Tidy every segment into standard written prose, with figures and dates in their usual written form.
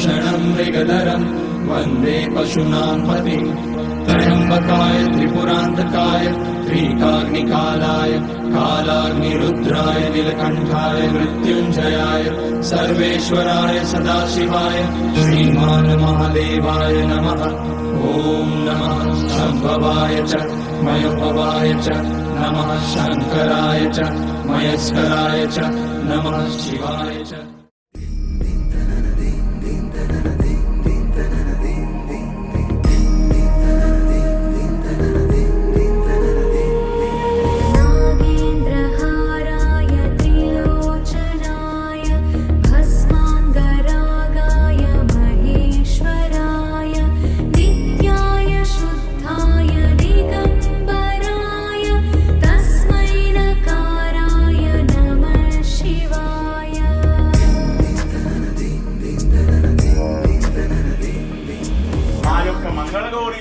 भीषणं मृगधरं वन्दे पशूनां पतिं त्र्यम्बकाय त्रिपुरान्तकाय त्रिकाग्निकालाय कालाग्निरुद्राय नीलकण्ठाय मृत्युञ्जयाय सर्वेश्वराय सदाशिवाय श्रीमान महादेवाय नमः। ॐ नमः शम्भवाय च मयोभवाय च नमः शङ्कराय च मयस्कराय च नमः शिवाय च।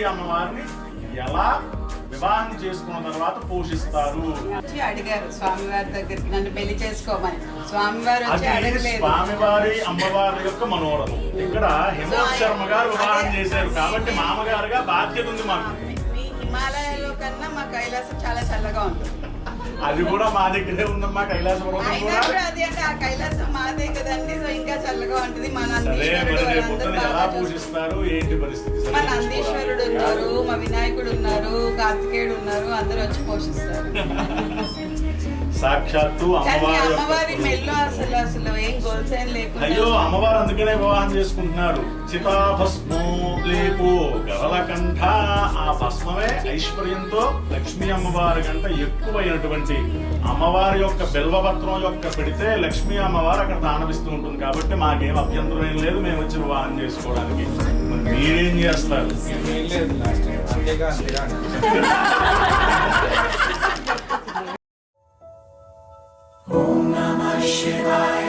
అమ్మవారిని ఎలా వివాహం చేసుకున్న తర్వాత పోషిస్తారు అడిగారు స్వామివారి దగ్గరికి నన్ను పెళ్లి చేసుకోమని. స్వామివారు వచ్చి అడగలేదు. స్వామివారి అమ్మవారి యొక్క మనోరథం. ఇక్కడ హిమవత్ శర్మ గారు వివాహం చేశారు కాబట్టి మామగారుగా బాధ్యత ఉంది మాకు. మీ హిమాలయాల్లో కన్నా మా కైలాసం చాలా చల్లగా ఉంటుంది. అది కూడా మా దగ్గరే ఉందమ్మా కైలాసం. అది అంటే ఆ కైలాసం మాదే కదండి, సో ఇంకా చల్లగా ఉంటుంది. మా పూజిస్తారు ఏంటి పరిస్థితి? మా నందీశ్వరుడు ఉన్నారు, మా వినాయకుడు ఉన్నారు, కార్తికేయుడు ఉన్నారు, అందరూ వచ్చి పోషిస్తారు. సాక్షాత్తు అమ్మవారి మెల్లో అసలు ఏం గోల్స్ ఏం లేకుండా. అయ్యో అమ్మవారు అందుకనే వివాహం చేసుకుంటున్నారు. చితాభస్మో లేపో గరళకంఠ. ఆ భస్మమే ఐశ్వర్యంతో లక్ష్మీ అమ్మవారి కంటే ఎక్కువైనటువంటి అమ్మవారి యొక్క బిల్వపత్రం యొక్క పెడితే లక్ష్మీ అమ్మవారు అక్కడ దానవిస్తూ ఉంటుంది. కాబట్టి మాకేం అభ్యంతరం ఏం లేదు మేము వచ్చి వివాహం చేసుకోవడానికి. మీరేం చేస్తారు? ఓం నమః శివాయ